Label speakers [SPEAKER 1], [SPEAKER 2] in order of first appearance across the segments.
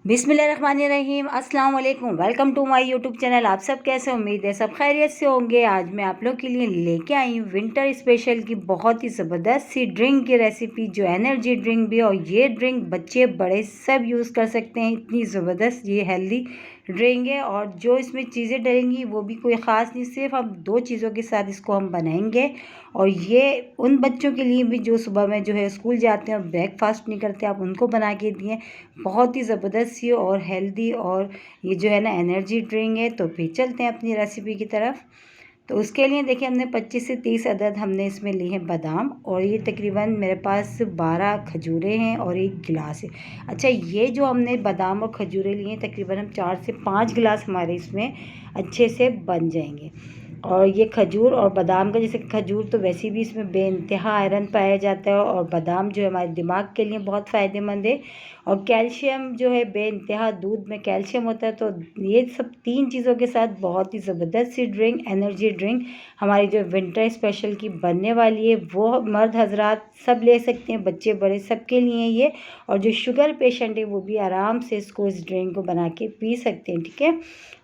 [SPEAKER 1] बिस्मिल्लाहिर्रहमानिर्रहीम, अस्सलाम वालेकुम। Welcome to my YouTube channel. आप सब कैसे, उम्मीद है सब खैरियत से होंगे। आज मैं आप लोग के लिए लेके आई हूँ विंटर स्पेशल की बहुत ही ज़बरदस्त सी ड्रिंक की रेसिपी, जो एनर्जी ड्रिंक भी। और ये ड्रिंक बच्चे बड़े सब यूज़ कर सकते हैं। इतनी ज़बरदस्त ये हेल्दी ड्रिंक है। और जो इसमें चीज़ें डलेंगी वो भी कोई ख़ास नहीं, सिर्फ हम दो चीज़ों के साथ इसको हम बनाएंगे। और ये उन बच्चों के लिए भी जो सुबह में जो है स्कूल जाते हैं और ब्रेकफास्ट नहीं करते, आप उनको बना के दिए। बहुत ही ज़बरदस्त सी और हेल्दी और ये जो है ना एनर्जी ड्रिंक है। तो फिर चलते हैं अपनी रेसिपी की तरफ। तो उसके लिए देखिए, हमने 25 से 30 अदद हमने इसमें लिए हैं बादाम। और ये तकरीबन मेरे पास 12 खजूरें हैं और 1 गिलास है। अच्छा, ये जो हमने बादाम और खजूरें लिए हैं, तकरीबन हम 4 से 5 गिलास हमारे इसमें अच्छे से बन जाएंगे। और ये खजूर और बादाम का, जैसे खजूर तो वैसे भी इसमें बेइंतहा आयरन पाया जाता है, और बादाम जो है हमारे दिमाग के लिए बहुत फ़ायदेमंद है। और कैल्शियम जो है बेइंतहा, दूध में कैल्शियम होता है। तो ये सब 3 चीज़ों के साथ बहुत ही ज़बरदस्त सी ड्रिंक, एनर्जी ड्रिंक हमारी जो विंटर स्पेशल की बनने वाली है, वो मर्द हजरात सब ले सकते हैं, बच्चे बड़े सबके लिए ये। और जो शुगर पेशेंट है वो भी आराम से इसको, इस ड्रिंक को बना के पी सकते हैं, ठीक है।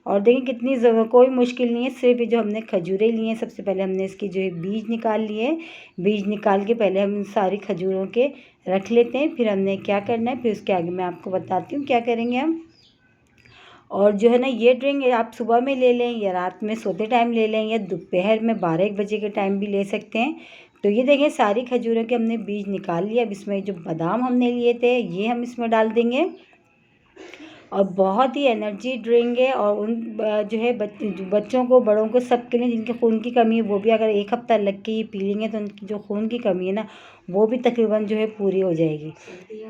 [SPEAKER 1] और देखिए कितनी कोई मुश्किल नहीं है। सिर्फ ये जो हमने खजूरें ली हैं, सबसे पहले हमने इसकी जो है बीज निकाल लिए। बीज निकाल के पहले हम सारी खजूरों के रख लेते हैं। फिर हमने क्या करना है, फिर उसके आगे मैं आपको बताती हूँ क्या करेंगे हम। और जो है ना, ये ड्रिंक आप सुबह में ले लें, या रात में सोते टाइम ले लें, या दोपहर में 12-1 बजे के टाइम भी ले सकते हैं। तो ये देखें, सारी खजूरों के हमने बीज निकाल लिया। अब इसमें जो बादाम हमने लिए थे ये हम इसमें डाल देंगे। और बहुत ही एनर्जी ड्रिंक है। और उन जो है बच्चों को, बड़ों को, सबके लिए जिनके खून की कमी है, वो भी अगर 1 हफ्ता लग के ये पी लेंगे तो उनकी जो खून की कमी है ना, वो भी तकरीबन जो है पूरी हो जाएगी।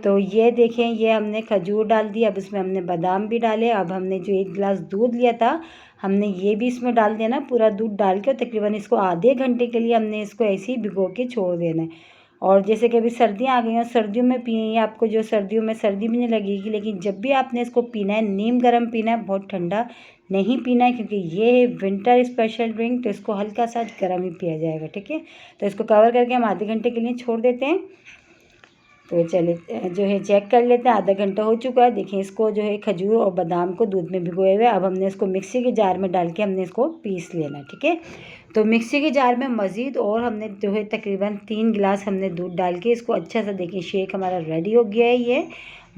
[SPEAKER 1] तो ये देखें, ये हमने खजूर डाल दिया। अब इसमें हमने बादाम भी डाले। अब हमने जो 1 गिलास दूध लिया था, हमने ये भी इसमें डाल दिया ना। पूरा दूध डाल के तकरीबन इसको आधे घंटे के लिए हमने इसको ऐसे ही भिगो के छोड़ देना है। और जैसे कि अभी सर्दियाँ आ गई हैं, सर्दियों में पिए, आपको जो सर्दियों में सर्दी भी नहीं लगेगी। लेकिन जब भी आपने इसको पीना है, नीम गर्म पीना है, बहुत ठंडा नहीं पीना है, क्योंकि ये है विंटर स्पेशल ड्रिंक। तो इसको हल्का सा गर्म ही पिया जाएगा, ठीक है। तो इसको कवर करके हम आधे घंटे के लिए छोड़ देते हैं। तो चलिए जो है चेक कर लेते हैं, आधा घंटा हो चुका है। देखिए, इसको जो है खजूर और बादाम को दूध में भिगोए हुए, अब हमने इसको मिक्सी के जार में डाल के हमने इसको पीस लेना, ठीक है। तो मिक्सी के जार में मज़ीद और हमने जो है तकरीबन 3 गिलास हमने दूध डाल के इसको अच्छा सा, देखिए शेक हमारा रेडी हो गया है। ये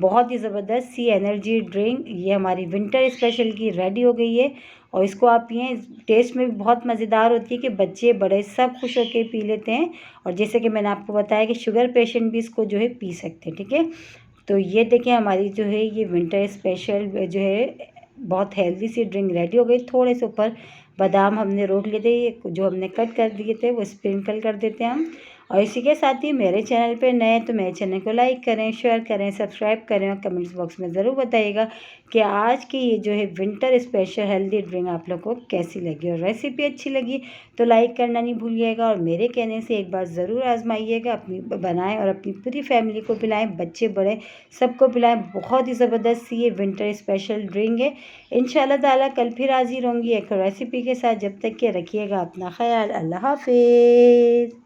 [SPEAKER 1] बहुत ही ज़बरदस्त सी एनर्जी ड्रिंक ये हमारी विंटर स्पेशल की रेडी हो गई है। और इसको आप पिएँ, टेस्ट में भी बहुत मज़ेदार होती है कि बच्चे बड़े सब खुश होकर पी लेते हैं। और जैसे कि मैंने आपको बताया कि शुगर पेशेंट भी इसको जो है पी सकते हैं, ठीक है। तो ये देखिए, हमारी जो है ये विंटर स्पेशल जो है बहुत हेल्दी सी ड्रिंक रेडी हो गई। थोड़े से ऊपर बादाम हमने रोक लिए थे, ये जो हमने कट कर दिए थे वो स्प्रिंकल कर देते हैं हम। और इसी के साथ ही मेरे चैनल पे नए तो मेरे चैनल को लाइक करें, शेयर करें, सब्सक्राइब करें, और कमेंट्स बॉक्स में ज़रूर बताइएगा कि आज की ये जो है विंटर स्पेशल हेल्दी ड्रिंक आप लोग को कैसी लगी। और रेसिपी अच्छी लगी तो लाइक करना नहीं भूलिएगा। और मेरे कहने से एक बार ज़रूर आजमाइएगा, अपनी बनाएं और अपनी पूरी फैमिली को पिलाएं, बच्चे बड़े सबको पिलाएं। बहुत ही ज़बरदस्त सी ये विंटर स्पेशल ड्रिंक है। इंशाल्लाह ताला कल फिर हाजिर होंगी एक रेसिपी के साथ। जब तक के रखिएगा अपना ख्याल। अल्लाह हाफिज़।